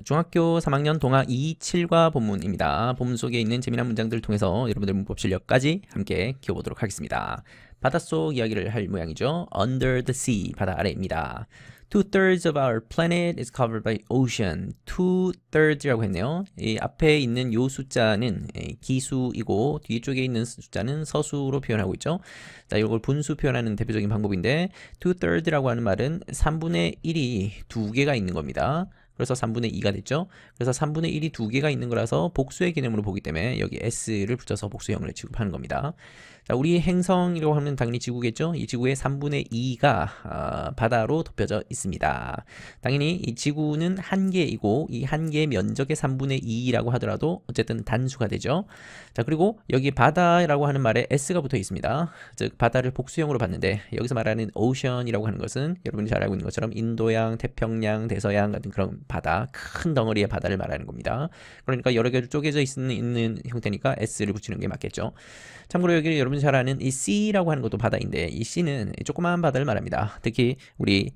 중학교 3학년 동화 2.7과 본문입니다. 본문 속에 있는 재미난 문장들을 통해서 여러분들 문법 실력까지 함께 키워보도록 하겠습니다. 바닷속 이야기를 할 모양이죠. Under the sea, 바다 아래입니다. Two-thirds of our planet is covered by ocean. Two-thirds라고 했네요. 이 앞에 있는 요 숫자는 기수이고 뒤쪽에 있는 숫자는 서수로 표현하고 있죠. 자, 이걸 분수 표현하는 대표적인 방법인데 two-third라고 하는 말은 3분의 1이 두 개가 있는 겁니다. 그래서 3분의 2가 됐죠. 그래서 3분의 1이 두 개가 있는 거라서 복수의 개념으로 보기 때문에 여기 s를 붙여서 복수형을 취급하는 겁니다. 자, 우리 행성이라고 하면 당연히 지구겠죠. 이 지구의 3분의 2가 바다로 덮여져 있습니다. 당연히 이 지구는 한 개이고 이 한 개의 면적의 3분의 2라고 하더라도 어쨌든 단수가 되죠. 자, 그리고 여기 바다라고 하는 말에 s가 붙어 있습니다. 즉 바다를 복수형으로 봤는데 여기서 말하는 ocean이라고 하는 것은 여러분이 잘 알고 있는 것처럼 인도양, 태평양, 대서양 같은 그런 바다, 큰 덩어리의 바다를 말하는 겁니다. 그러니까 여러 개로 쪼개져 있는 형태니까 s를 붙이는 게 맞겠죠. 참고로 여기 여러분이 잘 아는 이 C라고 하는 것도 바다인데 이 C는 조그마한 바다를 말합니다. 특히 우리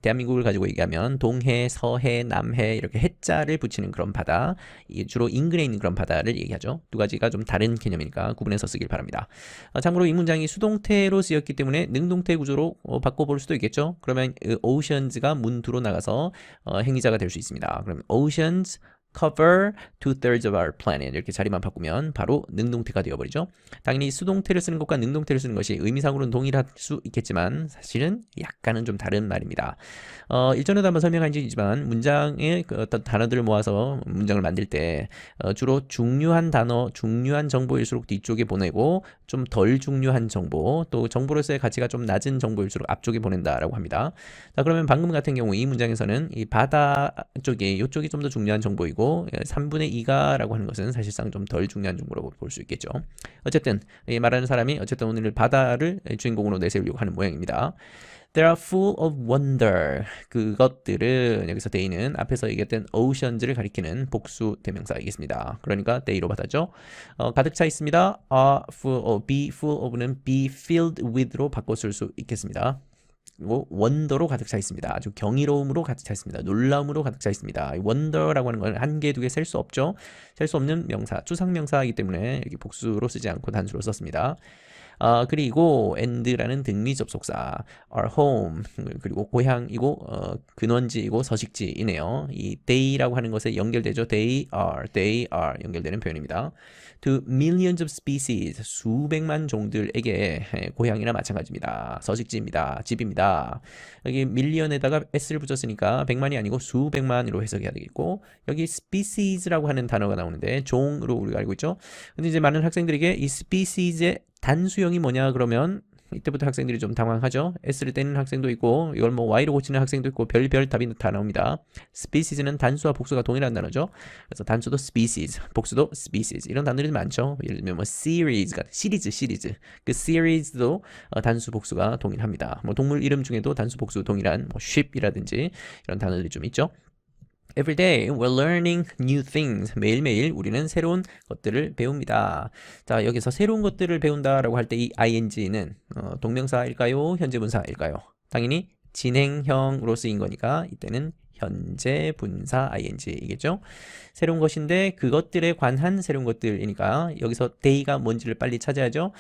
대한민국을 가지고 얘기하면 동해, 서해, 남해 이렇게 해자를 붙이는 그런 바다, 주로 인근에 있는 그런 바다를 얘기하죠. 두 가지가 좀 다른 개념이니까 구분해서 쓰길 바랍니다. 참고로 이 문장이 수동태로 쓰였기 때문에 능동태 구조로 바꿔볼 수도 있겠죠. 그러면 oceans가 문두로 나가서 행위자가 될 수 있습니다. 그럼 oceans cover two-thirds of our planet 이렇게 자리만 바꾸면 바로 능동태가 되어버리죠. 당연히 수동태를 쓰는 것과 능동태를 쓰는 것이 의미상으로는 동일할 수 있겠지만 사실은 약간은 좀 다른 말입니다. 일전에도 한번 설명한 적이 있지만 문장의 어떤 단어들을 모아서 문장을 만들 때 주로 중요한 단어, 중요한 정보일수록 뒤쪽에 보내고 좀 덜 중요한 정보, 또 정보로서의 가치가 좀 낮은 정보일수록 앞쪽에 보낸다라고 합니다. 자, 그러면 방금 같은 경우 이 문장에서는 이 바다 쪽에 이쪽이 좀 더 중요한 정보이고 3분의 2가라고 하는 것은 사실상 좀 덜 중요한 정보라고 볼 수 있겠죠. 어쨌든 이 말하는 사람이 어쨌든 오늘 바다를 주인공으로 내세우려고 하는 모양입니다. They are full of wonder. 그것들은 여기서 they는 앞에서 얘기했던 oceans를 가리키는 복수 대명사이겠습니다. 그러니까 they로 받았죠. 가득 차 있습니다. are full of, be full of는 be filled with로 바꿔 쓸 수 있겠습니다. 그리고 원더로 가득 차 있습니다. 아주 경이로움으로 가득 차 있습니다. 놀라움으로 가득 차 있습니다. 원더라고 하는 건 한 개, 두 개 셀 수 없죠. 셀 수 없는 명사, 추상명사이기 때문에 여기 복수로 쓰지 않고 단수로 썼습니다. 그리고 and라는 등미 접속사 our home 그리고 고향이고 근원지이고 서식지이네요. 이 they라고 하는 것에 연결되죠. they are 연결되는 표현입니다. To millions of species 수백만 종들에게 고향이나 마찬가지입니다. 서식지입니다. 집입니다. 여기 million에다가 s를 붙였으니까 100만이 아니고 수백만으로 해석해야 되겠고 여기 species라고 하는 단어가 나오는데 종으로 우리가 알고 있죠. 근데 이제 많은 학생들에게 이 species의 단수형이 뭐냐 그러면 이때부터 학생들이 좀 당황하죠. s를 떼는 학생도 있고 이걸 뭐 y로 고치는 학생도 있고 별별 답이 다 나옵니다. species는 단수와 복수가 동일한 단어죠. 그래서 단수도 species, 복수도 species 이런 단어들이 많죠. 예를 들면 뭐 series 같은 시리즈 그 series도 단수 복수가 동일합니다. 뭐 동물 이름 중에도 단수 복수 동일한 뭐 sheep이라든지 이런 단어들이 좀 있죠. Every day we're learning new things. 매일매일 우리는 새로운 것들을 배웁니다. 자, 여기서 새로운 것들을 배운다라고 할 때 이 ing는 동명사일까요? 현재분사일까요? 당연히 진행형으로 쓰인 거니까 이때는 현재 분사 ing이겠죠. 새로운 것인데 그것들에 관한 새로운 것들이니까 여기서 they가 뭔지를 빨리 찾아야죠.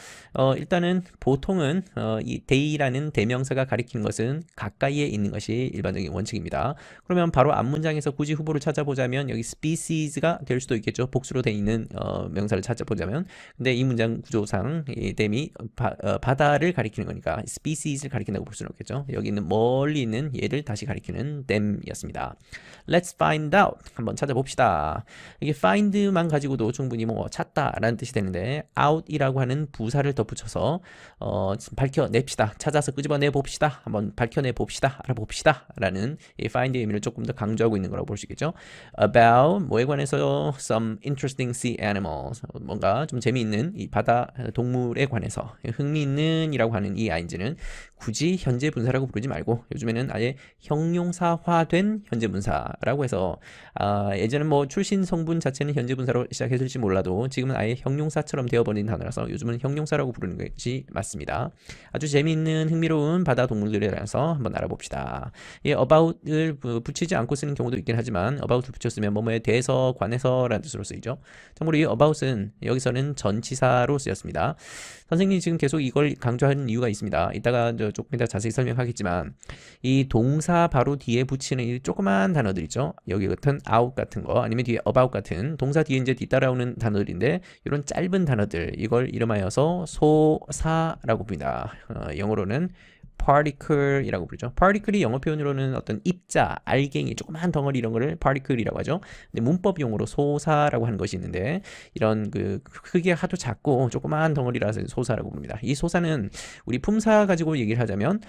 일단은 보통은 이 they라는 대명사가 가리키는 것은 가까이에 있는 것이 일반적인 원칙입니다. 그러면 바로 앞 문장에서 굳이 후보를 찾아보자면 여기 species가 될 수도 있겠죠. 복수로 돼 있는 명사를 찾아보자면. 근데 이 문장 구조상 이 them이 바다를 가리키는 거니까 species를 가리킨다고 볼 수는 없겠죠. 여기 있는 멀리 있는 얘를 다시 가리키는 them이었습니다. Let's find out. 한번 찾아봅시다. 이게 find만 가지고도 충분히 뭐 찾다라는 뜻이 되는데 out이라고 하는 부사를 덧붙여서 밝혀냅시다. 찾아서 끄집어내 봅시다. 한번 밝혀내 봅시다. 알아봅시다. 라는 이 find의 의미를 조금 더 강조하고 있는 거라고 볼 수 있겠죠. About 뭐에 관해서 some interesting sea animals. 뭔가 좀 재미있는 이 바다 동물에 관해서 흥미있는 이라고 하는 이 ing는 굳이 현재 분사라고 부르지 말고 요즘에는 아예 형용사화된 있는 현재 분사라고 해서 예전엔 뭐 출신 성분 자체는 현재 분사로 시작했을지 몰라도 지금은 아예 형용사처럼 되어버린 단어라서 요즘은 형용사라고 부르는 것이 맞습니다. 아주 재미있는 흥미로운 바다 동물들에 대해서 한번 알아봅시다. 이 about을 붙이지 않고 쓰는 경우도 있긴 하지만 about을 붙였으면 뭐뭐에 대해서 관해서라는 뜻으로 쓰이죠. 참고로 이 about은 여기서는 전치사로 쓰였습니다. 선생님이 지금 계속 이걸 강조하는 이유가 있습니다. 이따가 조금 이따 자세히 설명하겠지만 이 동사 바로 뒤에 붙이는 이 조그만 단어들 있죠. 여기 같은 out 같은 거 아니면 뒤에 about 같은 동사 뒤에 이제 뒤따라오는 단어들인데 이런 짧은 단어들 이걸 이름하여서 소사라고 부릅니다. 영어로는 particle이라고 부르죠. particle이 영어 표현으로는 어떤 입자, 알갱이, 조그만 덩어리 이런 거를 particle이라고 하죠. 근데 문법 용어로 소사라고 하는 것이 있는데 이런 그 크기가 하도 작고 조그만 덩어리라서 소사라고 부릅니다. 이 소사는 우리 품사 가지고 얘기를 하자면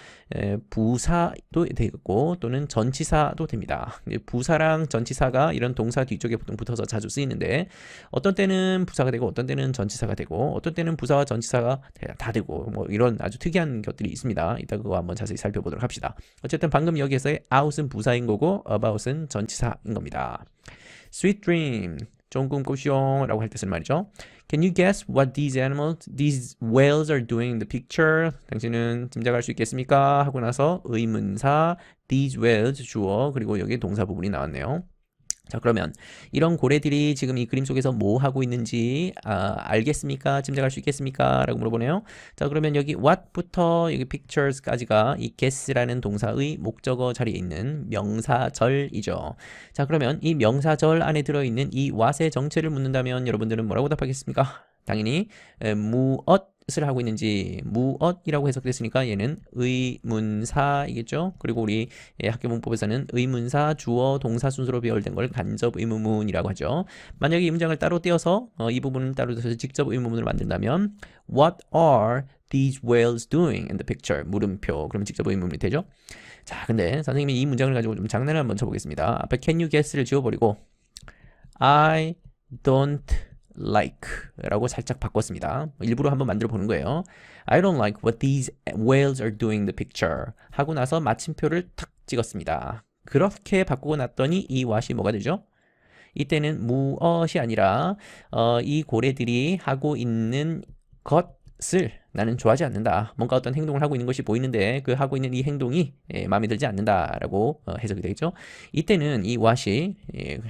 부사도 되고 또는 전치사도 됩니다. 부사랑 전치사가 이런 동사 뒤쪽에 보통 붙어서 자주 쓰이는데 어떤 때는 부사가 되고 어떤 때는 전치사가 되고 어떤 때는 부사와 전치사가 다 되고 뭐 이런 아주 특이한 것들이 있습니다. 이따 그거 한번 자세히 살펴보도록 합시다. 어쨌든 방금 여기에서의 out은 부사인 거고 about은 전치사인 겁니다. Sweet dream, 좋은 꿈 꾸시오 라고 할 때 쓰는 말이죠. Can you guess what these whales are doing in the picture? 당신은 짐작할 수 있겠습니까? 하고 나서 의문사 these whales 주어 그리고 여기 동사 부분이 나왔네요. 자, 그러면 이런 고래들이 지금 이 그림 속에서 뭐 하고 있는지 알겠습니까? 짐작할 수 있겠습니까? 라고 물어보네요. 자, 그러면 여기 what부터 여기 pictures까지가 이 guess라는 동사의 목적어 자리에 있는 명사절이죠. 자, 그러면 이 명사절 안에 들어있는 이 what의 정체를 묻는다면 여러분들은 뭐라고 답하겠습니까? 당연히 무엇을 하고 있는지 무엇이라고 해석됐으니까 얘는 의문사이겠죠. 그리고 우리 학교 문법에서는 의문사 주어 동사 순서로 배열된 걸 간접 의문문이라고 하죠. 만약에 이 문장을 따로 떼어서 이 부분을 따로 떼서 직접 의문문을 만든다면 What are these whales doing in the picture? 물음표. 그러면 직접 의문문이 되죠. 자, 근데 선생님이 이 문장을 가지고 좀 장난을 한번 쳐보겠습니다. 앞에 can you guess를 지워버리고 I don't like 라고 살짝 바꿨습니다. 일부러 한번 만들어 보는 거예요. I don't like what these whales are doing in the picture 하고 나서 마침표를 탁 찍었습니다. 그렇게 바꾸고 났더니 이 what이 뭐가 되죠? 이때는 무엇이 아니라 이 고래들이 하고 있는 것을 나는 좋아하지 않는다. 뭔가 어떤 행동을 하고 있는 것이 보이는데 그 하고 있는 이 행동이 마음에 들지 않는다라고 해석이 되겠죠. 이때는 이 what이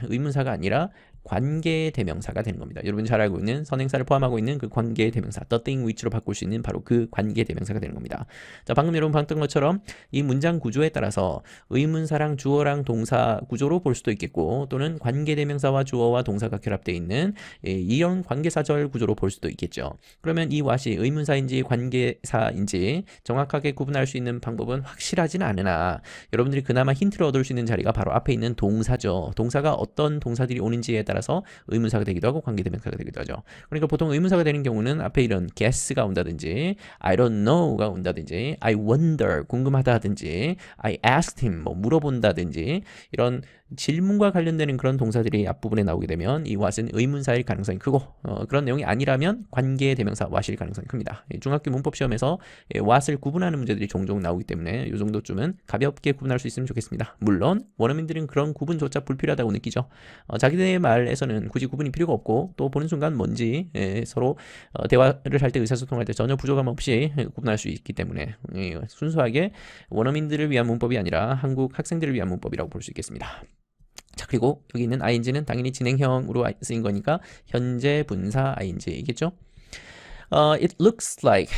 의문사가 아니라 관계대명사가 되는 겁니다. 여러분이 잘 알고 있는 선행사를 포함하고 있는 그 관계대명사 the thing which로 바꿀 수 있는 바로 그 관계대명사가 되는 겁니다. 자, 방금 여러분 봤던 것처럼 이 문장 구조에 따라서 의문사랑 주어랑 동사 구조로 볼 수도 있겠고 또는 관계대명사와 주어와 동사가 결합되어 있는 이런 관계사절 구조로 볼 수도 있겠죠. 그러면 이 what이 의문사인지 관계사인지 정확하게 구분할 수 있는 방법은 확실하지는 않으나 여러분들이 그나마 힌트를 얻을 수 있는 자리가 바로 앞에 있는 동사죠. 동사가 어떤 동사들이 오는지에 따라서 의문사가 되기도 하고 관계대명사가 되기도 하죠. 그러니까 보통 의문사가 되는 경우는 앞에 이런 guess가 온다든지 I don't know가 온다든지 I wonder 궁금하다든지 I asked him 뭐 물어본다든지 이런 질문과 관련되는 그런 동사들이 앞부분에 나오게 되면 이 what은 의문사일 가능성이 크고 그런 내용이 아니라면 관계대명사 what일 가능성이 큽니다. 중학교 문법 시험에서 what을 구분하는 문제들이 종종 나오기 때문에 이 정도쯤은 가볍게 구분할 수 있으면 좋겠습니다. 물론 원어민들은 그런 구분조차 불필요하다고 느끼죠. 자기들의 말에서는 굳이 구분이 필요가 없고 또 보는 순간 뭔지 서로 대화를 할 때 의사소통할 때 전혀 부족함 없이 구분할 수 있기 때문에 순수하게 원어민들을 위한 문법이 아니라 한국 학생들을 위한 문법이라고 볼 수 있겠습니다. 자, 그리고 여기 있는 ing는 당연히 진행형으로 쓰인 거니까 현재 분사 ing이겠죠. It looks like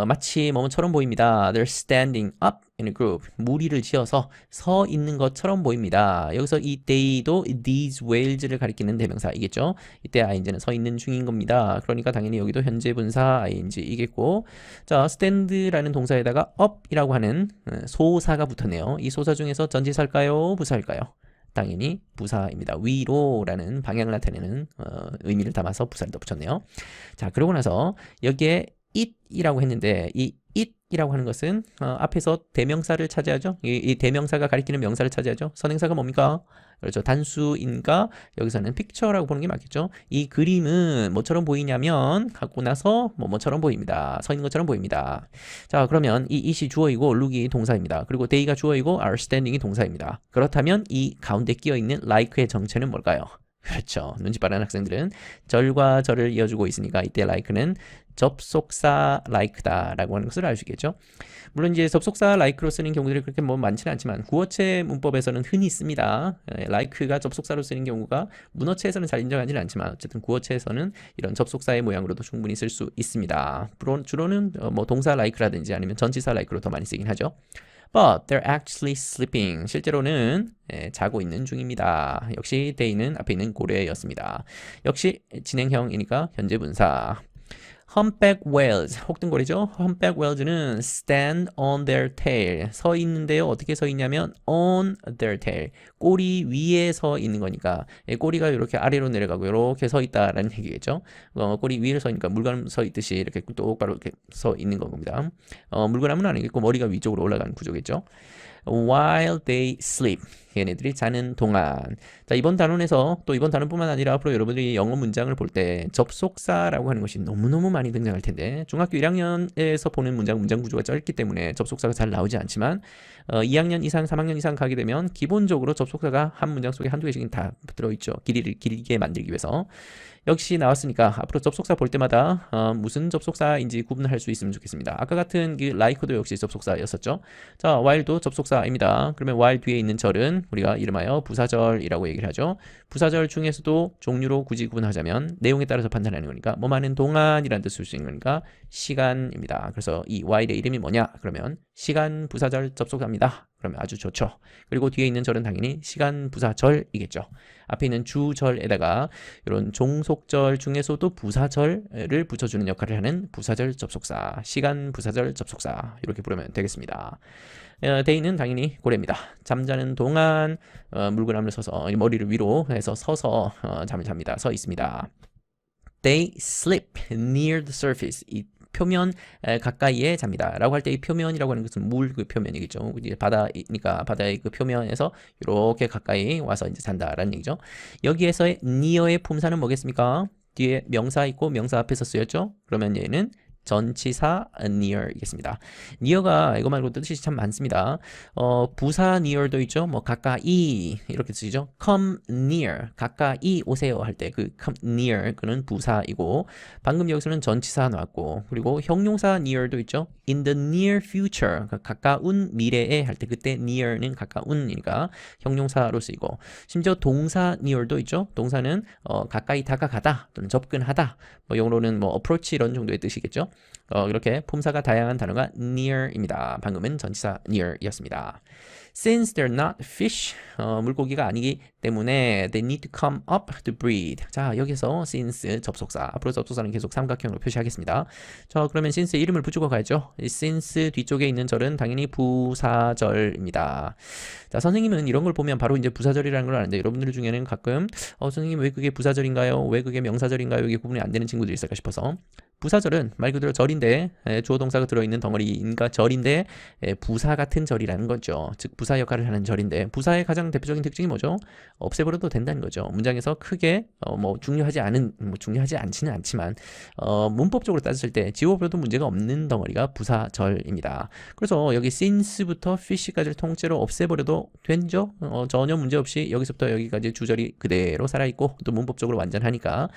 마치 뭐뭐처럼 보입니다. They're standing up in a group. 무리를 지어서 서 있는 것처럼 보입니다. 여기서 이 they도 these whales를 가리키는 대명사이겠죠. 이때 ing는 서 있는 중인 겁니다. 그러니까 당연히 여기도 현재 분사 ing이겠고, 자, stand라는 동사에다가 up이라고 하는 소사가 붙었네요. 이 소사 중에서 전치사일까요? 부사일까요? 당연히 부사입니다. 위로라는 방향을 나타내는 의미를 담아서 부사를 덧붙였네요. 자, 그러고 나서 여기에 it이라고 했는데 이 it이라고 하는 것은 앞에서 대명사를 차지하죠. 이 대명사가 가리키는 명사를 차지하죠. 선행사가 뭡니까? 그렇죠. 단수인가 여기서는 picture라고 보는 게 맞겠죠. 이 그림은 뭐처럼 보이냐면 갖고 나서 뭐처럼 보입니다. 서 있는 것처럼 보입니다. 자, 그러면 이 it이 주어이고 look이 동사입니다. 그리고 they가 주어이고 are standing이 동사입니다. 그렇다면 이 가운데 끼어 있는 like의 정체는 뭘까요? 그렇죠. 눈치 빠른 학생들은 절과 절을 이어주고 있으니까 이때 like는 접속사 like다라고 하는 것을 알 수 있겠죠. 물론 이제 접속사 like로 쓰는 경우들이 그렇게 뭐 많지는 않지만 구어체 문법에서는 흔히 씁니다. like가 접속사로 쓰는 경우가 문어체에서는 잘 인정하지는 않지만 어쨌든 구어체에서는 이런 접속사의 모양으로도 충분히 쓸 수 있습니다. 주로는 뭐 동사 like라든지 아니면 전치사 like로 더 많이 쓰긴 하죠. But they're actually sleeping. 실제로는 자고 있는 중입니다. 역시 they는 앞에 있는 고래였습니다. 역시 진행형이니까 현재 분사. Humpback whales, 혹등고래죠. Humpback whales는 stand on their tail, 서 있는데요. 어떻게 서 있냐면 on their tail, 꼬리 위에 서 있는 거니까 꼬리가 이렇게 아래로 내려가고 이렇게 서 있다라는 얘기겠죠. 꼬리 위에 서 있으니까 물구나무 서 있듯이 이렇게 똑바로 이렇게 서 있는 겁니다. 물구나무는 아니겠고 머리가 위쪽으로 올라가는 구조겠죠. While they sleep, 얘네들이 자는 동안. 자, 이번 단원에서 또 이번 단원뿐만 아니라 앞으로 여러분들이 영어 문장을 볼 때 접속사라고 하는 것이 너무너무 많이 등장할 텐데 중학교 1학년에서 보는 문장 구조가 짧기 때문에 접속사가 잘 나오지 않지만 2학년 이상, 3학년 이상 가게 되면 기본적으로 접속사가 한 문장 속에 한두 개씩은 다 들어있죠. 길이를 길게 만들기 위해서. 역시 나왔으니까 앞으로 접속사 볼 때마다 무슨 접속사인지 구분할 수 있으면 좋겠습니다. 아까 같은 그 like도 역시 접속사였었죠. 자, while도 접속사입니다. 그러면 while 뒤에 있는 절은 우리가 이름하여 부사절이라고 얘기를 하죠. 부사절 중에서도 종류로 굳이 구분하자면 내용에 따라서 판단하는 거니까 뭐 많은 동안이라는 뜻을 수 있는 거니까 시간입니다. 그래서 이 while의 이름이 뭐냐? 그러면 시간 부사절 접속사입니다. 그러면 아주 좋죠. 그리고 뒤에 있는 절은 당연히 시간 부사절이겠죠. 앞에 있는 주절에다가 이런 종속절 중에서도 부사절을 붙여주는 역할을 하는 부사절 접속사, 시간 부사절 접속사 이렇게 부르면 되겠습니다. 데이는 당연히 고래입니다. 잠자는 동안 물구나무를 서서 머리를 위로 해서 서서 잠을 잡니다. 서 있습니다. They sleep near the surface. 이 표면 가까이에 잡니다. 라고 할 때 이 표면이라고 하는 것은 물 그 표면이겠죠. 이제 바다니까 바다의 그 표면에서 이렇게 가까이 와서 이제 잔다라는 얘기죠. 여기에서의 near의 품사는 뭐겠습니까? 뒤에 명사 있고 명사 앞에서 쓰였죠. 그러면 얘는 전치사 near이겠습니다. near가 이거 말고 뜻이 참 많습니다. 부사 near도 있죠. 뭐 가까이 이렇게 쓰이죠. come near 가까이 오세요 할 때 그 come near 그는 부사이고 방금 여기서는 전치사 나왔고 그리고 형용사 near도 있죠. in the near future 가까운 미래에 할 때 그때 near는 가까운이니까 형용사로 쓰이고 심지어 동사 near도 있죠. 동사는 가까이 다가가다 또는 접근하다 뭐 영어로는 뭐 approach 이런 정도의 뜻이겠죠. 이렇게 품사가 다양한 단어가 near입니다. 방금은 전치사 near이었습니다. Since they're not fish, 물고기가 아니기 때문에 they need to come up to breathe. 자, 여기서 since 접속사. 앞으로 접속사는 계속 삼각형으로 표시하겠습니다. 자, 그러면 since의 이름을 붙이고 가야죠. since 뒤쪽에 있는 절은 당연히 부사절입니다. 자, 선생님은 이런 걸 보면 바로 이제 부사절이라는 걸 아는데 여러분들 중에는 가끔 선생님 왜 그게 부사절인가요? 왜 그게 명사절인가요? 이게 구분이 안 되는 친구들이 있을까 싶어서 부사절은 말 그대로 절인데 주어 동사가 들어있는 덩어리인가 절인데 부사 같은 절이라는 거죠. 즉 부사 역할을 하는 절인데 부사의 가장 대표적인 특징이 뭐죠? 없애버려도 된다는 거죠. 문장에서 크게 뭐 중요하지 않지는 않지만 문법적으로 따졌을 때 지워버려도 문제가 없는 덩어리가 부사절입니다. 그래서 여기 since부터 fish까지를 통째로 없애버려도 되죠. 전혀 문제없이 여기서부터 여기까지 주절이 그대로 살아있고 또 문법적으로 완전하니까.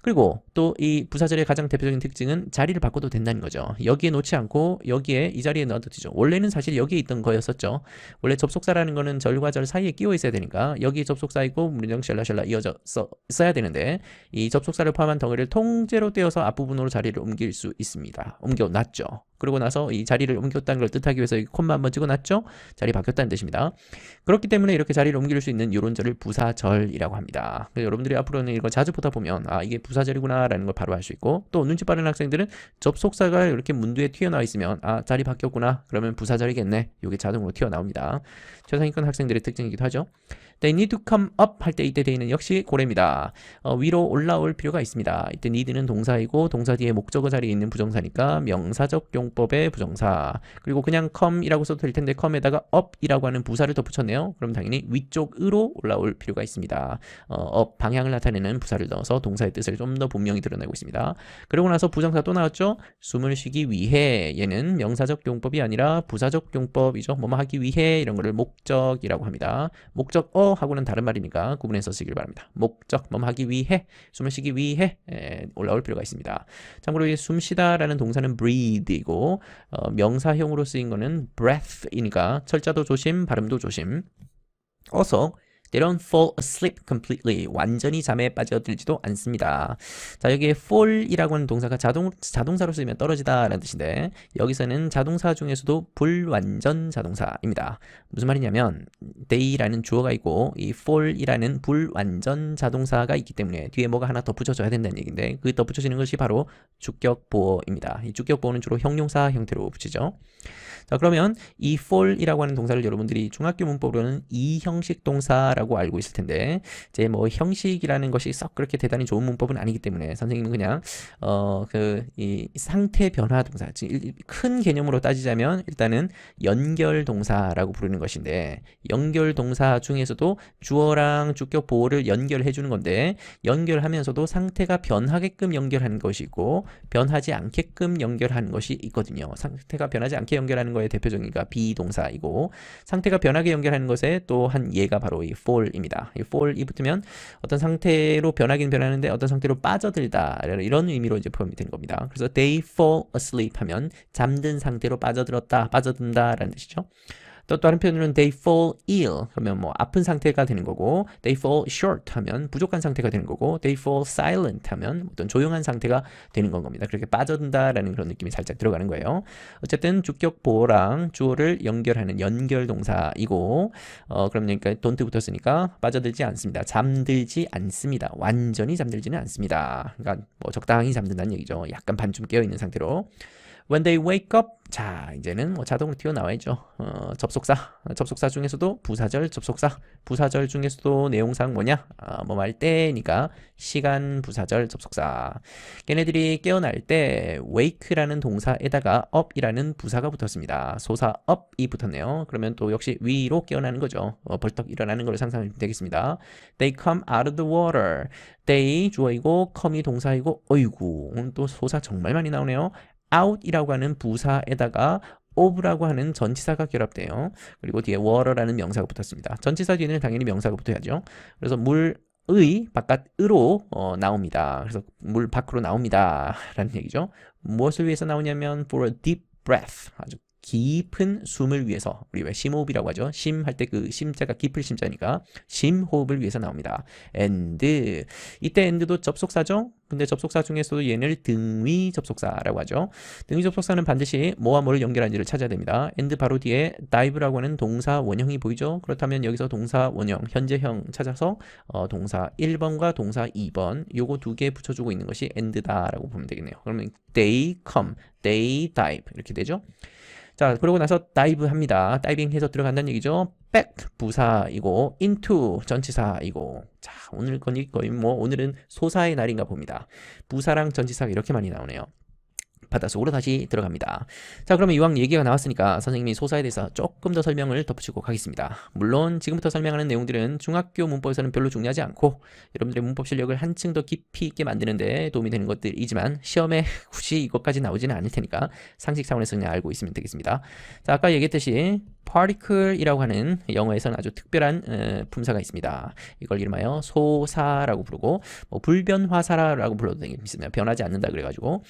그리고 또 이 부사절의 가장 대표적인 특징은 자리를 바꿔도 된다는 거죠. 여기에 놓지 않고 여기에 이 자리에 넣어도 되죠. 원래는 사실 여기에 있던 거였었죠. 원래 접속사라는 거는 절과 절 사이에 끼워 있어야 되니까 여기 접속사 있고 문장 샬라샬라 이어져 써야 되는데 이 접속사를 포함한 덩어리를 통째로 떼어서 앞부분으로 자리를 옮길 수 있습니다. 옮겨놨죠. 그러고 나서 이 자리를 옮겼다는 걸 뜻하기 위해서 이 콤마 한번 찍어놨죠. 자리 바뀌었다는 뜻입니다. 그렇기 때문에 이렇게 자리를 옮길 수 있는 이런 절을 부사절이라고 합니다. 그래서 여러분들이 앞으로는 이거 자주 보다 보면 아 이게 부사절이구나 라는 걸 바로 알 수 있고 또 눈치 빠른 학생들은 접속사가 이렇게 문두에 튀어나와 있으면 아 자리 바뀌었구나 그러면 부사절이겠네. 이게 자동으로 튀어나옵니다. 최상위권 학생들의 특징이기도 하죠. They need to come up 할 때 이때 they는 역시 고래입니다. 위로 올라올 필요가 있습니다. 이때 need는 동사이고 동사 뒤에 목적어 자리에 있는 부정사니까 명사적 용법의 부정사. 그리고 그냥 come이라고 써도 될 텐데 come에다가 up이라고 하는 부사를 덧붙였네요. 그럼 당연히 위쪽으로 올라올 필요가 있습니다. up 방향을 나타내는 부사를 넣어서 동사의 뜻을 좀 더 분명히 드러내고 있습니다. 그러고 나서 부정사 또 나왔죠. 숨을 쉬기 위해. 얘는 명사적 용법이 아니라 부사적 용법이죠. 뭐뭐 하기 위해 이런 거를 목적이라고 합니다. 목적어하고는 다른 말이니까 구분해서 쓰길 바랍니다. 목적 뭐뭐 하기 위해, 숨을 쉬기 위해 올라올 필요가 있습니다. 참고로 이 숨쉬다라는 동사는 breathe이고 명사형으로 쓰인 거는 breath이니까 철자도 조심, 발음도 조심. 어서 They don't fall asleep completely. 완전히 잠에 빠져들지도 않습니다. 자, 여기에 fall이라고 하는 동사가 자동사로 쓰이면 떨어지다 라는 뜻인데 여기서는 자동사 중에서도 불완전 자동사입니다. 무슨 말이냐면 they라는 주어가 있고 이 fall이라는 불완전 자동사가 있기 때문에 뒤에 뭐가 하나 덧붙여져야 된다는 얘기인데 그 덧붙여지는 것이 바로 주격보어입니다. 이 주격보어는 주로 형용사 형태로 붙이죠. 자, 그러면 이 fall이라고 하는 동사를 여러분들이 중학교 문법으로는 이형식 동사라고 알고 있을 텐데 이제 뭐 형식이라는 것이 썩 그렇게 대단히 좋은 문법은 아니기 때문에 선생님은 그냥 이 상태 변화 동사, 큰 개념으로 따지자면 일단은 연결 동사라고 부르는 것인데 연결 동사 중에서도 주어랑 주격 보어를 연결해 주는 건데 연결하면서도 상태가 변하게끔 연결하는 것이 있고 변하지 않게끔 연결하는 것이 있거든요. 상태가 변하지 않게 연결하는 거의 대표적인 게 비동사이고 상태가 변하게 연결하는 것에 또 한 예가 바로 이 fall입니다. 이 fall이 붙으면 어떤 상태로 변하긴 변하는데 어떤 상태로 빠져들다 이런 의미로 이제 표현이 되는 겁니다. 그래서 they fall asleep 하면 잠든 상태로 빠져들었다, 빠져든다라는 뜻이죠. 또 다른 표현으로는 they fall ill 그러면 뭐 아픈 상태가 되는 거고 they fall short 하면 부족한 상태가 되는 거고 they fall silent 하면 어떤 조용한 상태가 되는 건 겁니다. 그렇게 빠져든다라는 그런 느낌이 살짝 들어가는 거예요. 어쨌든 주격 보어랑 주어를 연결하는 연결 동사이고 그럼 그러니까 don't 붙었으니까 빠져들지 않습니다. 잠들지 않습니다. 완전히 잠들지는 않습니다. 그러니까 뭐 적당히 잠든다는 얘기죠. 약간 반쯤 깨어 있는 상태로. When they wake up, 자 이제는 뭐 자동으로 튀어나와야죠. 접속사 중에서도 부사절 접속사, 부사절 중에서도 내용상 뭐냐? 뭐 할 때니까 시간 부사절 접속사. 걔네들이 깨어날 때 wake라는 동사에다가 up이라는 부사가 붙었습니다. 소사 up이 붙었네요. 그러면 또 역시 위로 깨어나는 거죠. 벌떡 일어나는 걸 상상하면 되겠습니다. They come out of the water. They 주어이고 come이 동사이고 어이구 오늘 또 소사 정말 많이 나오네요. out이라고 하는 부사에다가 of라고 하는 전치사가 결합돼요. 그리고 뒤에 water라는 명사가 붙었습니다. 전치사 뒤에는 당연히 명사가 붙어야죠. 그래서 물의 바깥으로 나옵니다. 그래서 물 밖으로 나옵니다 라는 얘기죠. 무엇을 위해서 나오냐면 for a deep breath, 아주 깊은 숨을 위해서. 우리 왜 심호흡이라고 하죠? 심 할 때 그 심자가 깊을 심자니까 심호흡을 위해서 나옵니다. and 이때 and도 접속사죠? 근데 접속사 중에서도 얘를 등위 접속사라고 하죠. 등위 접속사는 반드시 뭐와 뭐를 연결하는지를 찾아야 됩니다. and 바로 뒤에 dive라고 하는 동사 원형이 보이죠? 그렇다면 여기서 동사 원형, 현재형 찾아서 동사 1번과 동사 2번 요거 두 개 붙여주고 있는 것이 and다라고 보면 되겠네요. 그러면 they come, they dive 이렇게 되죠. 자, 그러고 나서 다이브 합니다. 다이빙 해서 들어간다는 얘기죠. back 부사이고 into 전치사이고. 자, 오늘 거의 뭐 오늘은 소사의 날인가 봅니다. 부사랑 전치사가 이렇게 많이 나오네요. 바닷속으로 다시 들어갑니다. 자, 그러면 이왕 얘기가 나왔으니까 선생님이 소사에 대해서 조금 더 설명을 덧붙이고 가겠습니다. 물론 지금부터 설명하는 내용들은 중학교 문법에서는 별로 중요하지 않고 여러분들의 문법 실력을 한층 더 깊이 있게 만드는 데 도움이 되는 것들이지만 시험에 굳이 이것까지 나오지는 않을 테니까 상식 차원에서 그냥 알고 있으면 되겠습니다. 자, 아까 얘기했듯이 particle이라고 하는 영어에서는 아주 특별한 품사가 있습니다. 이걸 이름하여 소사라고 부르고 뭐 불변화사라고 불러도 되겠습니다. 변하지 않는다 그래가지고.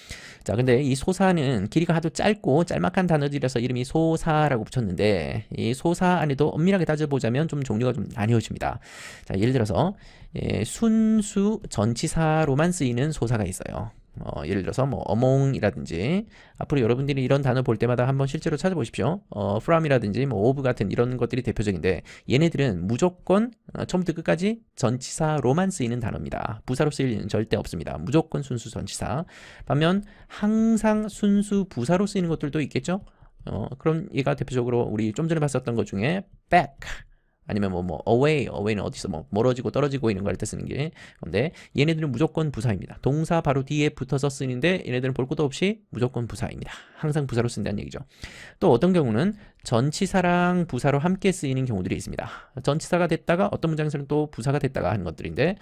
자, 근데 이 소사는 길이가 하도 짧고 짤막한 단어들이라서 이름이 소사라고 붙였는데 이 소사 안에도 엄밀하게 따져보자면 좀 종류가 좀 나뉘어집니다. 자, 예를 들어서 순수 전치사로만 쓰이는 소사가 있어요. 예를 들어서 뭐 among이라든지 앞으로 여러분들이 이런 단어 볼 때마다 한번 실제로 찾아보십시오. from이라든지 뭐 of 같은 이런 것들이 대표적인데 얘네들은 무조건 처음부터 끝까지 전치사로만 쓰이는 단어입니다. 부사로 쓰일 일은 절대 없습니다. 무조건 순수 전치사. 반면 항상 순수 부사로 쓰이는 것들도 있겠죠. 그럼 얘가 대표적으로 우리 좀 전에 봤었던 것 중에 back 아니면 away는 어디서 멀어지고 떨어지고 이런 거 할 때 쓰는 게. 근데 얘네들은 무조건 부사입니다. 동사 바로 뒤에 붙어서 쓰는데 얘네들은 볼 것도 없이 무조건 부사입니다. 항상 부사로 쓴다는 얘기죠. 또 어떤 경우는 전치사랑 부사로 함께 쓰이는 경우들이 있습니다. 전치사가 됐다가 어떤 문장에서는 또 부사가 됐다가 하는 것들인데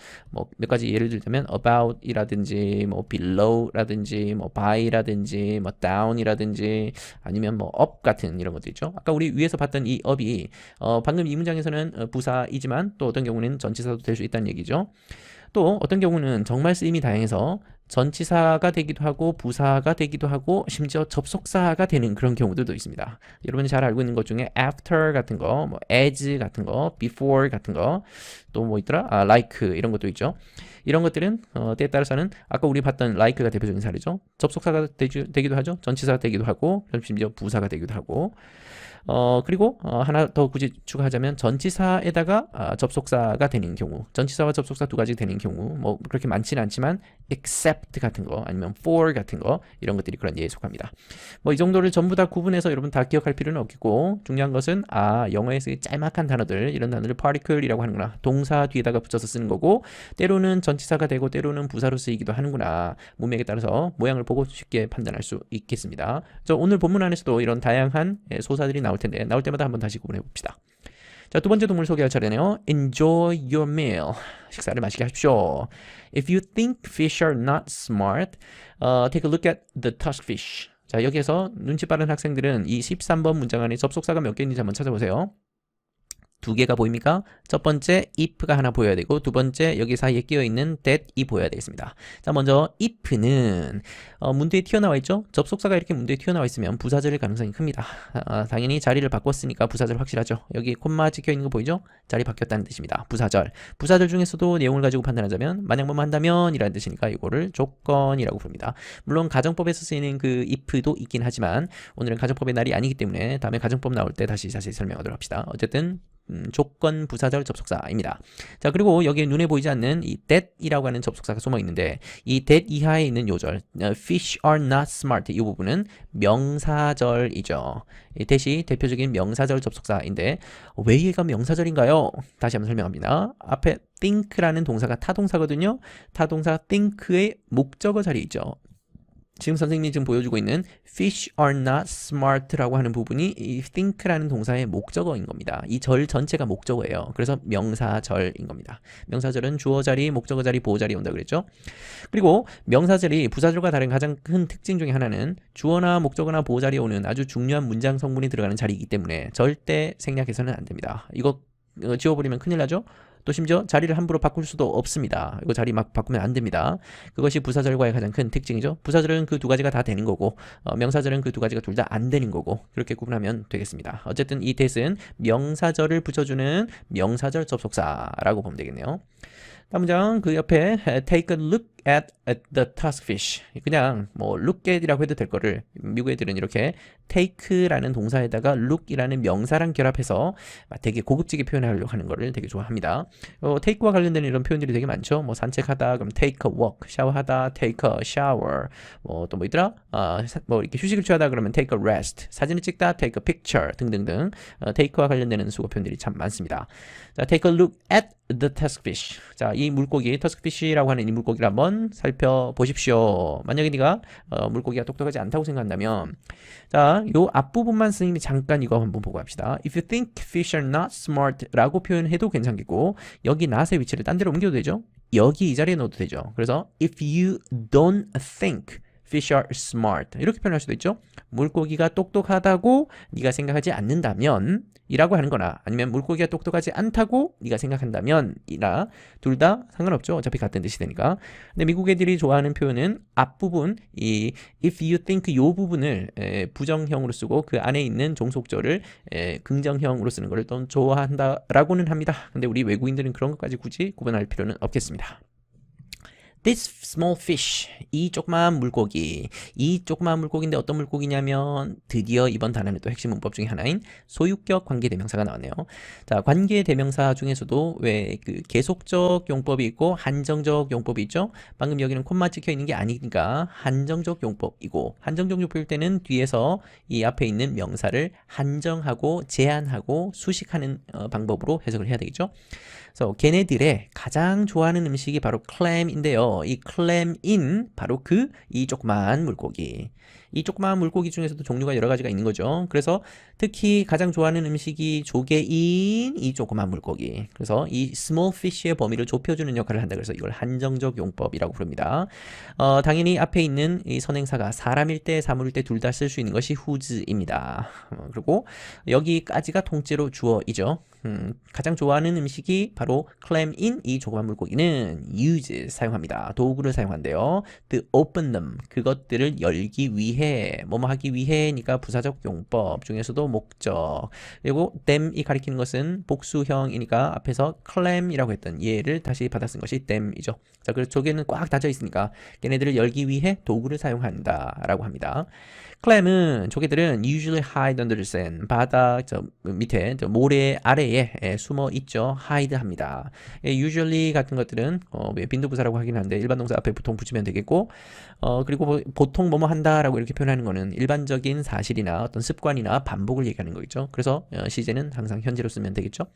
몇 가지 예를 들자면 about이라든지 below라든지 by라든지 down이라든지 아니면 up 같은 이런 것들 있죠. 아까 우리 위에서 봤던 이 up이 방금 이 문장에서는 부사이지만 또 어떤 경우는 전치사도 될 수 있다는 얘기죠. 또 어떤 경우는 정말 쓰임이 다양해서 전치사가 되기도 하고 부사가 되기도 하고 심지어 접속사가 되는 그런 경우들도 있습니다. 여러분이 잘 알고 있는 것 중에 after 같은 거, as 같은 거, before 같은 거, 또 뭐 있더라? like 이런 것도 있죠. 이런 것들은 때에 따라서는 아까 우리 봤던 like가 대표적인 사례죠. 접속사가 되기도 하죠. 전치사가 되기도 하고 심지어 부사가 되기도 하고 그리고 하나 더 굳이 추가하자면 전치사에다가 접속사가 되는 경우, 전치사와 접속사 두 가지 되는 경우 그렇게 많지는 않지만 except 같은 거 아니면 for 같은 거 이런 것들이 그런 예에 속합니다. 이 정도를 전부 다 구분해서 여러분 다 기억할 필요는 없겠고 중요한 것은 영어에서 짤막한 단어들 이런 단어를 particle이라고 하는구나. 동사 뒤에다가 붙여서 쓰는 거고 때로는 전치사가 되고 때로는 부사로 쓰이기도 하는구나. 문맥에 따라서 모양을 보고 쉽게 판단할 수 있겠습니다. 오늘 본문 안에서도 이런 다양한 소사들이 나올 텐데 나올 때마다 한번 다시 구분해 봅시다. 자, 두 번째 동물 소개할 차례네요. Enjoy your meal. 식사를 맛있게 하십시오. If you think fish are not smart, take a look at the tusk fish. 자, 여기에서 눈치 빠른 학생들은 이 13번 문장 안에 접속사가 몇 개 있는지 한번 찾아보세요. 두 개가 보입니까? 첫 번째 if가 하나 보여야 되고 두 번째 여기 사이에 끼어있는 that이 보여야 되겠습니다. 자, 먼저 if는 문두에 튀어나와 있죠? 접속사가 이렇게 문두에 튀어나와 있으면 부사절일 가능성이 큽니다. 당연히 자리를 바꿨으니까 부사절 확실하죠. 여기 콤마 찍혀있는 거 보이죠? 자리 바뀌었다는 뜻입니다. 부사절. 부사절 중에서도 내용을 가지고 판단하자면 만약 뭐뭐 한다면 이라는 뜻이니까 이거를 조건이라고 부릅니다. 물론 가정법에서 쓰이는 그 if도 있긴 하지만 오늘은 가정법의 날이 아니기 때문에 다음에 가정법 나올 때 다시 자세히 설명하도록 합시다. 어쨌든 조건 부사절 접속사입니다. 자, 그리고 여기에 눈에 보이지 않는 이 that이라고 하는 접속사가 숨어 있는데 이 that 이하에 있는 요절 fish are not smart 이 부분은 명사절이죠. 이 that이 대표적인 명사절 접속사인데 왜 얘가 명사절인가요? 다시 한번 설명합니다. 앞에 think라는 동사가 타동사거든요. 타동사 think의 목적어 자리에 있죠. 지금 선생님이 지금 보여주고 있는 fish are not smart라고 하는 부분이 이 think라는 동사의 목적어인 겁니다. 이 절 전체가 목적어예요. 그래서 명사절인 겁니다. 명사절은 주어 자리, 목적어 자리, 보호 자리 온다 그랬죠. 그리고 명사절이 부사절과 다른 가장 큰 특징 중에 하나는 주어나 목적어나 보호 자리에 오는 아주 중요한 문장 성분이 들어가는 자리이기 때문에 절대 생략해서는 안 됩니다. 이거 지워버리면 큰일 나죠? 또 심지어 자리를 함부로 바꿀 수도 없습니다. 이거 자리 막 바꾸면 안 됩니다. 그것이 부사절과의 가장 큰 특징이죠. 부사절은 그 두 가지가 다 되는 거고 명사절은 그 두 가지가 둘 다 안 되는 거고 그렇게 구분하면 되겠습니다. 어쨌든 이 that은 명사절을 붙여주는 명사절 접속사라고 보면 되겠네요. 다음 문장 그 옆에 take a look at the tusk fish 그냥 look at이라고 해도 될 거를 미국 애들은 이렇게 take라는 동사에다가 look이라는 명사랑 결합해서 되게 고급지게 표현하려고 하는 거를 되게 좋아합니다. take와 관련된 이런 표현들이 되게 많죠. 산책하다 그럼 take a walk, 샤워하다 take a shower, 또 뭐 있더라? 이렇게 휴식을 취하다 그러면 take a rest, 사진을 찍다 take a picture 등등등 take와 관련되는 수거 표현들이 참 많습니다. 자, take a look at the tusk fish. 자, 이 물고기 tusk fish라고 하는 이 물고기를 한번 살펴보십시오. 만약에 네가 물고기가 똑똑하지 않다고 생각한다면 자, 요 앞부분만 선생님이 잠깐 이거 한번 보고 합시다. If you think fish are not smart 라고 표현해도 괜찮겠고 여기 not의 위치를 딴 데로 옮겨도 되죠. 여기 이 자리에 넣어도 되죠. 그래서 if you don't think fish are smart 이렇게 표현할 수도 있죠. 물고기가 똑똑하다고 네가 생각하지 않는다면 이라고 하는 거나 아니면 물고기가 똑똑하지 않다고 네가 생각한다면 이나 둘 다 상관없죠. 어차피 같은 뜻이 되니까. 근데 미국 애들이 좋아하는 표현은 앞부분 이 if you think 요 부분을 부정형으로 쓰고 그 안에 있는 종속절을 긍정형으로 쓰는 걸 또 좋아한다라고는 합니다. 근데 우리 외국인들은 그런 것까지 굳이 구분할 필요는 없겠습니다. This small fish, 이 조그마한 물고기. 이 조그마한 물고기인데 어떤 물고기냐면 드디어 이번 단어는 또 핵심 문법 중에 하나인 소유격 관계대명사가 나왔네요. 자, 관계대명사 중에서도 왜 그 계속적 용법이 있고 한정적 용법이 있죠. 방금 여기는 콤마 찍혀 있는 게 아니니까 한정적 용법이고, 한정적 용법일 때는 뒤에서 이 앞에 있는 명사를 한정하고 제한하고 수식하는 방법으로 해석을 해야 되겠죠. 그래서 걔네들의 가장 좋아하는 음식이 바로 클램인데요. 이 클램인 바로 이 조그마한 물고기. 이 조그마한 물고기 중에서도 종류가 여러 가지가 있는 거죠. 그래서 특히 가장 좋아하는 음식이 조개인 이 조그마한 물고기. 그래서 이 small fish의 범위를 좁혀주는 역할을 한다. 그래서 이걸 한정적 용법이라고 부릅니다. 당연히 앞에 있는 이 선행사가 사람일 때, 사물일 때 둘 다 쓸 수 있는 것이 who's입니다. 그리고 여기까지가 통째로 주어이죠. 가장 좋아하는 음식이 바로 clam인 이 조그만 물고기는 use 사용합니다. 도구를 사용한대요. to open them 그것들을 열기 위해 뭐뭐 하기 위해니까 부사적 용법 중에서도 목적, 그리고 them이 가리키는 것은 복수형이니까 앞에서 clam이라고 했던 얘를 다시 받아 쓴 것이 them이죠. 자, 그래서 조개는 꽉 닫혀 있으니까 걔네들을 열기 위해 도구를 사용한다 라고 합니다. clam은 조개들은 usually hide under the sand 바닥 밑에 모래 아래에 숨어 있죠. hide 합니다. usually 같은 것들은 빈도부사라고 하긴 한데 일반 동사 앞에 보통 붙이면 되겠고, 그리고 보통 뭐뭐 한다라고 이렇게 표현하는 거는 일반적인 사실이나 어떤 습관이나 반복을 얘기하는 거겠죠. 그래서 시제는 항상 현재로 쓰면 되겠죠.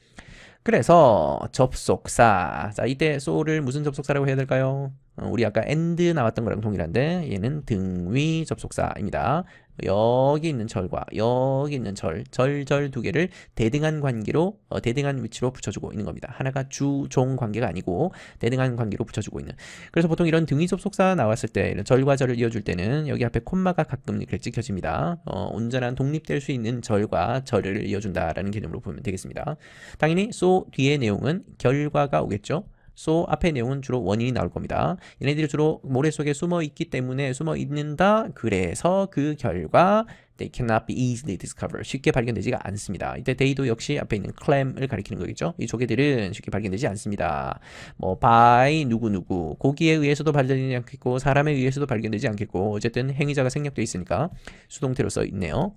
그래서 접속사. 자, 이때 so를 무슨 접속사라고 해야 될까요? 우리 아까 and 나왔던 거랑 동일한데 얘는 등위 접속사입니다. 여기 있는 절과 여기 있는 절 두 개를 대등한 관계로 대등한 위치로 붙여주고 있는 겁니다. 하나가 주, 종 관계가 아니고 대등한 관계로 붙여주고 있는. 그래서 보통 이런 등위 접속사 나왔을 때 이런 절과 절을 이어줄 때는 여기 앞에 콤마가 가끔 이렇게 찍혀집니다. 온전한 독립될 수 있는 절과 절을 이어준다라는 개념으로 보면 되겠습니다. 당연히 so 뒤의 내용은 결과가 오겠죠. so 앞의 내용은 주로 원인이 나올 겁니다. 얘네들이 주로 모래 속에 숨어 있기 때문에 숨어 있는다. 그래서 그 결과 they cannot be easily discovered. 쉽게 발견되지가 않습니다. 이때 they도 역시 앞에 있는 clam을 가리키는 거겠죠. 이 조개들은 쉽게 발견되지 않습니다. 뭐 by 누구누구 고기에 의해서도 발견되지 않겠고 사람에 의해서도 발견되지 않겠고 어쨌든 행위자가 생략되어 있으니까 수동태로 써 있네요.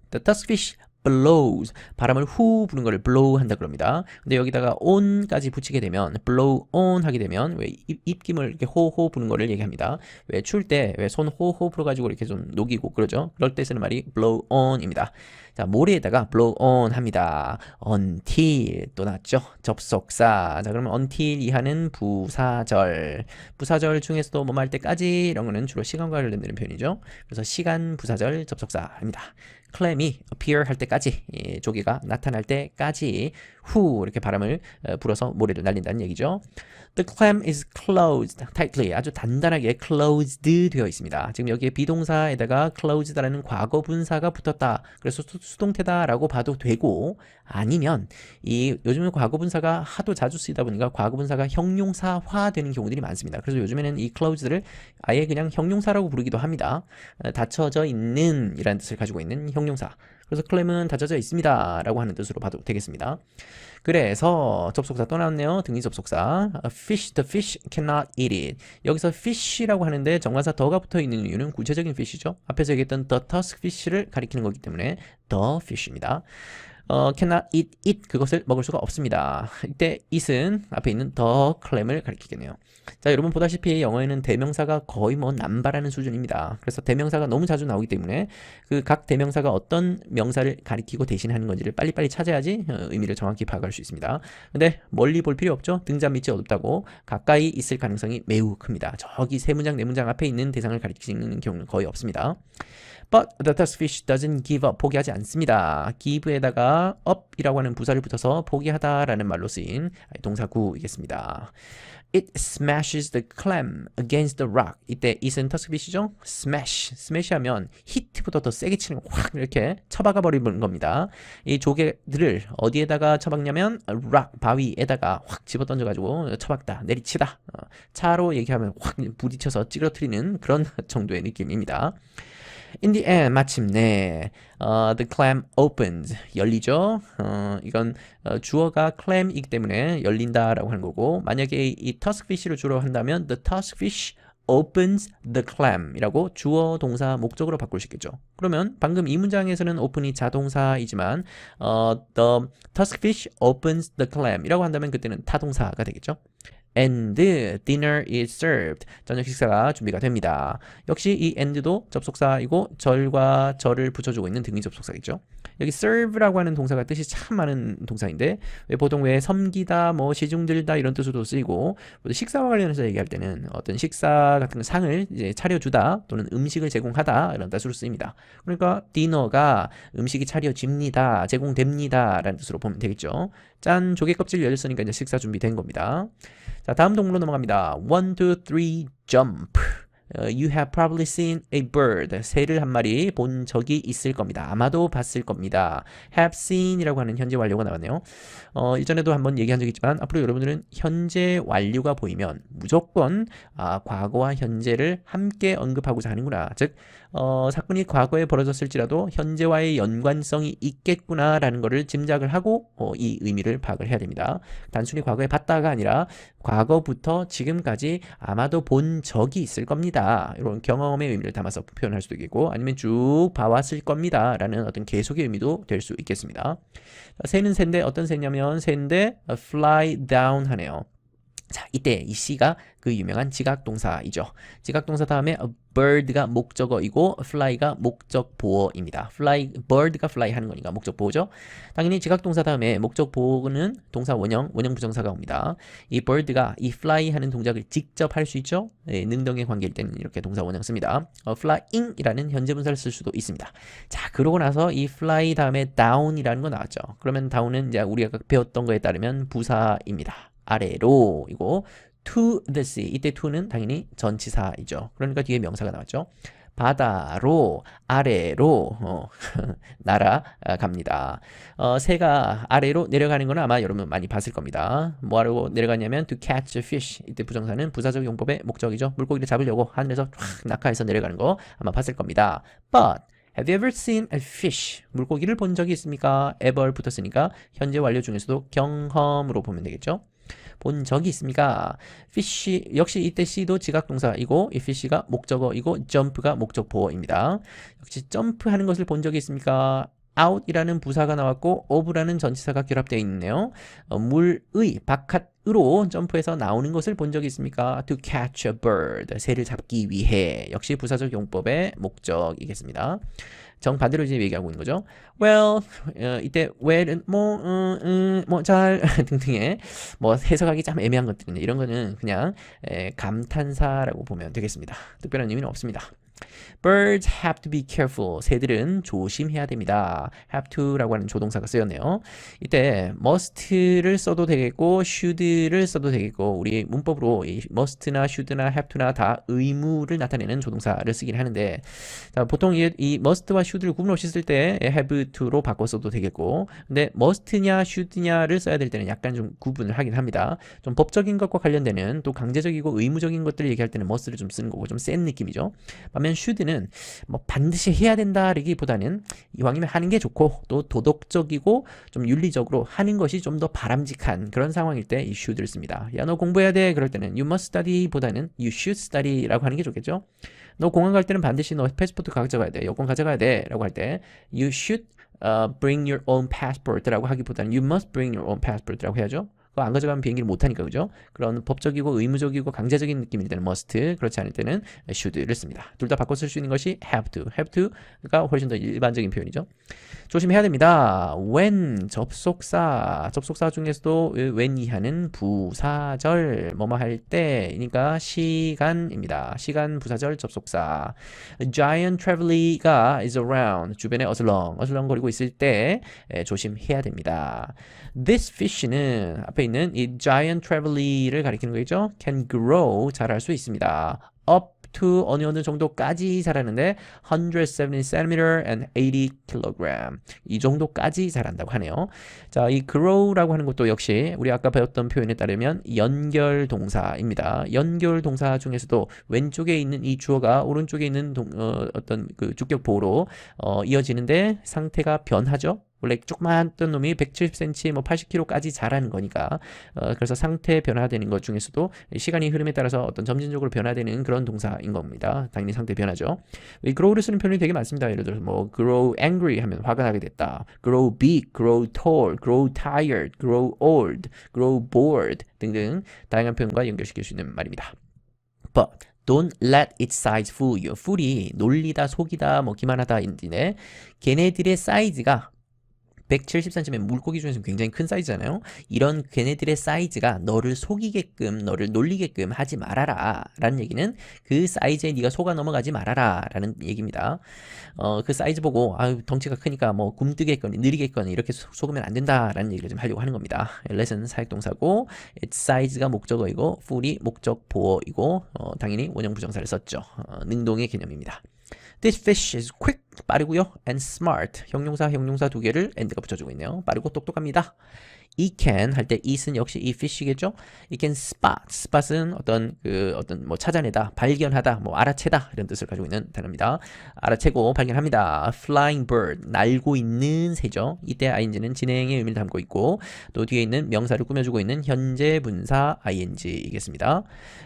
The tuskfish blows 바람을 후 부는 거를 blow 한다 그럽니다. 근데 여기다가 on까지 붙이게 되면 blow on 하게 되면 왜 입김을 이렇게 호호 부는 거를 얘기합니다. 왜 추울 때 왜 손 호호 불어가지고 이렇게 좀 녹이고 그러죠. 그럴 때 쓰는 말이 blow on입니다. 자, 모래에다가 blow on 합니다. until 또 나왔죠. 접속사. 자, 그러면 until 이하는 부사절. 부사절 중에서도 뭐뭐 할 때까지 이런 거는 주로 시간과 관련되는 표현이죠. 그래서 시간 부사절 접속사입니다. clam이 appear 할 때까지 조개가 나타날 때까지 후 이렇게 바람을 불어서 모래를 날린다는 얘기죠. The clam is closed tightly 아주 단단하게 closed 되어 있습니다. 지금 여기에 비동사에다가 closed라는 과거 분사가 붙었다. 그래서 수동태다라고 봐도 되고, 아니면 이 요즘은 과거 분사가 하도 자주 쓰이다 보니까 과거 분사가 형용사화 되는 경우들이 많습니다. 그래서 요즘에는 이 closed를 아예 그냥 형용사라고 부르기도 합니다. 닫혀져 있는 이라는 뜻을 가지고 있는 형용사. 그래서 clam은 닫혀져 있습니다 라고 하는 뜻으로 봐도 되겠습니다. 그래서 접속사 또 나왔네요. 등위 접속사. fish, the fish cannot eat it. 여기서 fish라고 하는데 정관사 더가 붙어 있는 이유는 구체적인 fish죠. 앞에서 얘기했던 the tusk fish를 가리키는 거기 때문에 the fish입니다. cannot eat it 그것을 먹을 수가 없습니다. 이때 it은 앞에 있는 the clam을 가리키겠네요. 자, 여러분 보다시피 영어에는 대명사가 거의 뭐 남발하는 수준입니다. 그래서 대명사가 너무 자주 나오기 때문에 그 각 대명사가 어떤 명사를 가리키고 대신하는 건지를 빨리빨리 찾아야지 의미를 정확히 파악할 수 있습니다. 근데 멀리 볼 필요 없죠. 등잔 밑이 어둡다고. 가까이 있을 가능성이 매우 큽니다. 저기 세 문장 네 문장 앞에 있는 대상을 가리키는 경우는 거의 없습니다. But the tuskfish doesn't give up. 포기하지 않습니다. give에다가 up이라고 하는 부사를 붙어서 포기하다라는 말로 쓰인 동사구이겠습니다. It smashes the clam against the rock. 이때 it은 tuskfish이죠. smash 하면 hit보다 더 세게 치는 확 이렇게 쳐박아 버리는 겁니다. 이 조개들을 어디에다가 쳐박냐면 rock 바위에다가 확 집어 던져가지고 쳐박다 내리치다. 차로 얘기하면 확 부딪혀서 찌그러뜨리는 그런 정도의 느낌입니다. In the end, 마침내 the clam opened, 열리죠. 이건 주어가 clam이기 때문에 열린다라고 하는 거고 만약에 이 tuskfish를 주로 한다면 the tuskfish opens the clam 이라고 주어 동사 목적으로 바꿀 수 있겠죠. 그러면 방금 이 문장에서는 open이 자동사이지만 the tuskfish opens the clam 이라고 한다면 그때는 타동사가 되겠죠. And dinner is served. 저녁 식사가 준비가 됩니다. 역시 이 and도 접속사이고 절과 절을 붙여주고 있는 등위 접속사겠죠. 여기 serve라고 하는 동사가 뜻이 참 많은 동사인데 보통 왜 섬기다, 뭐 시중들다 이런 뜻으로도 쓰이고 식사와 관련해서 얘기할 때는 어떤 식사 같은 상을 이제 차려주다 또는 음식을 제공하다 이런 뜻으로 쓰입니다. 그러니까 디너가 음식이 차려집니다, 제공됩니다 라는 뜻으로 보면 되겠죠. 짠, 조개 껍질 열렸으니까 이제 식사 준비된 겁니다. 자, 다음 동물로 넘어갑니다. 1, 2, 3, jump. You have probably seen a bird. 새를 한 마리 본 적이 있을 겁니다. 아마도 봤을 겁니다. have seen이라고 하는 현재 완료가 나왔네요. 이전에도 한번 얘기한 적이 있지만 앞으로 여러분들은 현재 완료가 보이면 무조건 과거와 현재를 함께 언급하고자 하는구나. 즉 사건이 과거에 벌어졌을지라도 현재와의 연관성이 있겠구나라는 것을 짐작을 하고 이 의미를 파악을 해야 됩니다. 단순히 과거에 봤다가 아니라 과거부터 지금까지 아마도 본 적이 있을 겁니다. 이런 경험의 의미를 담아서 표현할 수도 있겠고 아니면 쭉 봐왔을 겁니다 라는 어떤 계속의 의미도 될 수 있겠습니다. 새는 새인데 어떤 새냐면 새인데 fly down 하네요. 자, 이때 이 C가 그 유명한 지각동사이죠. 지각동사 다음에 bird가 목적어이고 fly가 목적 보어입니다. bird가 fly 하는 거니까 목적 보어죠. 당연히 지각동사 다음에 목적 보어는 동사 원형 부정사가 옵니다. 이 bird가 이 fly 하는 동작을 직접 할 수 있죠. 능동의 관계일 때는 이렇게 동사 원형 씁니다. flying이라는 현재 분사를 쓸 수도 있습니다. 자, 그러고 나서 이 fly 다음에 down이라는 거 나왔죠. 그러면 down은 이제 우리가 배웠던 거에 따르면 부사입니다. 아래로 이고 to the sea 이때 to는 당연히 전치사이죠. 그러니까 뒤에 명사가 나왔죠. 바다로 아래로 날아갑니다. 새가 아래로 내려가는 건 아마 여러분 많이 봤을 겁니다. 뭐하러 내려가냐면 to catch a fish 이때 부정사는 부사적 용법의 목적이죠. 물고기를 잡으려고 하늘에서 쫙 낙하해서 내려가는 거 아마 봤을 겁니다. But have you ever seen a fish? 물고기를 본 적이 있습니까? ever 붙었으니까 현재 완료 중에서도 경험으로 보면 되겠죠. 본 적이 있습니까? fish 역시 이때 C도 지각동사이고 이 fish가 목적어이고 jump가 목적 보어입니다. 역시 점프하는 것을 본 적이 있습니까? out이라는 부사가 나왔고 of라는 전치사가 결합되어 있네요. 물의 바깥으로 점프해서 나오는 것을 본 적이 있습니까? to catch a bird 새를 잡기 위해 역시 부사적 용법의 목적이겠습니다. 정반대로 이제 얘기하고 있는 거죠. Well, 이때 well은 잘 등등의 뭐 해석하기 참 애매한 것들인데 이런 거는 그냥 감탄사라고 보면 되겠습니다. 특별한 의미는 없습니다. Birds have to be careful. 새들은 조심해야 됩니다. have to라고 하는 조동사가 쓰였네요. 이때 must를 써도 되겠고 should를 써도 되겠고 우리 문법으로 이 must나 should나 have to나 다 의무를 나타내는 조동사를 쓰긴 하는데 자, 보통 이 must와 should를 구분 없이 쓸 때 have to로 바꿔 써도 되겠고 근데 must냐 should냐를 써야 될 때는 약간 좀 구분을 하긴 합니다. 좀 법적인 것과 관련되는 또 강제적이고 의무적인 것들을 얘기할 때는 must를 좀 쓰는 거고 좀 센 느낌이죠. 반면 should는 뭐 반드시 해야 된다라기보다는 이왕이면 하는 게 좋고 또 도덕적이고 좀 윤리적으로 하는 것이 좀 더 바람직한 그런 상황일 때 이 should를 씁니다. 야, 너 공부해야 돼. 그럴 때는 you must study 보다는 you should study라고 하는 게 좋겠죠. 너 공항 갈 때는 반드시 너 패스포트 가져가야 돼. 여권 가져가야 돼. 라고 할 때 you should bring your own passport라고 하기보다는 you must bring your own passport라고 해야죠. 그거 안 가져가면 비행기를 못 타니까 그죠? 그런 법적이고 의무적이고 강제적인 느낌일 때는 must, 그렇지 않을 때는 should를 씁니다. 둘 다 바꿔 쓸 수 있는 것이 have to가 훨씬 더 일반적인 표현이죠. 조심해야 됩니다. when 접속사 중에서도 when 이하는 부사절 뭐뭐 할 때니까 시간입니다. 시간 부사절 접속사. giant traveller가 is around 주변에 어슬렁거리고 있을 때 조심해야 됩니다. This fish는 앞에 있는 이 giant traveller를 가리키는 거겠죠. Can grow 자랄 수 있습니다. Up to 어느 정도까지 자라는데 170 cm and 80 kg. 이 정도까지 자란다고 하네요. 자, 이 grow라고 하는 것도 역시 우리 아까 배웠던 표현에 따르면 연결 동사입니다. 연결 동사 중에서도 왼쪽에 있는 이 주어가 오른쪽에 있는 어떤 그 주격 보호로 이어지는데 상태가 변하죠. 원래 조그마했던 놈이 170cm, 뭐 80kg까지 자라는 거니까 그래서 상태 변화되는 것 중에서도 시간이 흐름에 따라서 어떤 점진적으로 변화되는 그런 동사인 겁니다. 당연히 상태 변화죠. 이 grow를 쓰는 표현이 되게 많습니다. 예를 들어서 뭐 grow angry 하면 화가 나게 됐다. grow big, grow tall, grow tired, grow old, grow bored 등등 다양한 표현과 연결시킬 수 있는 말입니다. But don't let its size fool you. fool이 놀리다, 속이다, 뭐 기만하다인데 걔네들의 사이즈가 170cm 물고기 중에서 굉장히 큰 사이즈잖아요. 이런 걔네들의 사이즈가 너를 속이게끔, 너를 놀리게끔 하지 말아라 라는 얘기는 그 사이즈에 네가 속아 넘어가지 말아라 라는 얘기입니다. 그 사이즈 보고 아유 덩치가 크니까 뭐 굼뜨겠거니 느리겠거니 이렇게 속으면 안 된다 라는 얘기를 좀 하려고 하는 겁니다. let은 사역동사고 its size가 목적어이고 fool이 목적 보어이고 당연히 원형 부정사를 썼죠. 능동의 개념입니다. This fish is quick, 빠르고요. and smart, 형용사 두 개를 and가 붙여주고 있네요. 빠르고 똑똑합니다. It can 할 때 it은 역시 이 fish겠죠. It can spot은 어떤 뭐 찾아내다, 발견하다, 뭐 알아채다 이런 뜻을 가지고 있는 단어입니다. 알아채고 발견합니다. Flying bird, 날고 있는 새죠. 이때 ing는 진행의 의미를 담고 있고 또 뒤에 있는 명사를 꾸며주고 있는 현재 분사 ing이겠습니다.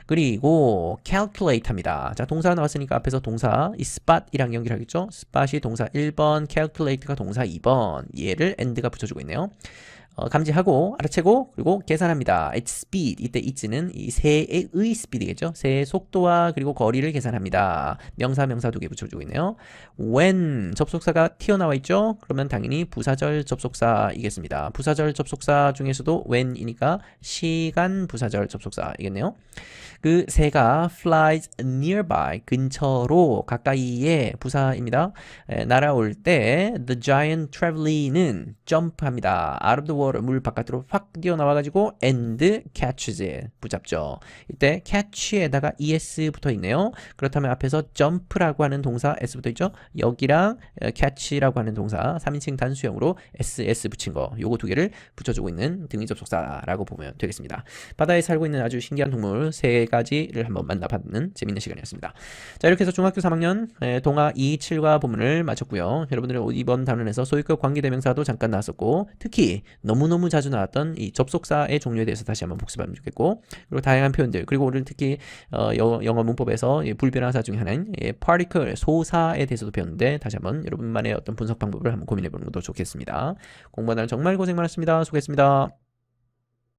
그리고 calculate 합니다. 자, 동사가 나왔으니까 앞에서 동사 이 spot이랑 연결하겠죠. spot이 동사 1번, calculate가 동사 2번. 얘를 and가 붙여주고 있네요. 감지하고 알아채고 그리고 계산합니다. its speed 이때 it는 이 새의 speed겠죠. 새의 속도와 그리고 거리를 계산합니다. 명사 두 개 붙여주고 있네요. when 접속사가 튀어나와 있죠. 그러면 당연히 부사절 접속사이겠습니다. 부사절 접속사 중에서도 when이니까 시간 부사절 접속사이겠네요. 그 새가 flies nearby 근처로 가까이에 부사입니다. 날아올 때 the giant traveling은 점프합니다. out of the water 물 바깥으로 확 뛰어나와가지고 and catches it 붙잡죠. 이때 catch에다가 es 붙어 있네요. 그렇다면 앞에서 jump라고 하는 동사 s 붙어 있죠. 여기랑 catch라고 하는 동사 3인칭 단수형으로 ss 붙인 거 요거 두 개를 붙여주고 있는 등위 접속사라고 보면 되겠습니다. 바다에 살고 있는 아주 신기한 동물 세 가지를 한번 만나봤는 재밌는 시간이었습니다. 자, 이렇게 해서 중학교 3학년 동화 2, 7과 본문을 마쳤고요. 여러분들은 이번 단원에서 소유격 관계대명사도 잠깐 나왔었고 특히 너무너무 자주 나왔던 이 접속사의 종류에 대해서 다시 한번 복습하면 좋겠고 그리고 다양한 표현들 그리고 오늘 특히 영어 문법에서 불변화사 중에 하나인 particle 소사에 대해서도 배웠는데 다시 한번 여러분만의 어떤 분석 방법을 한번 고민해 보는 것도 좋겠습니다. 공부하는 날 정말 고생 많았습니다. 수고했습니다.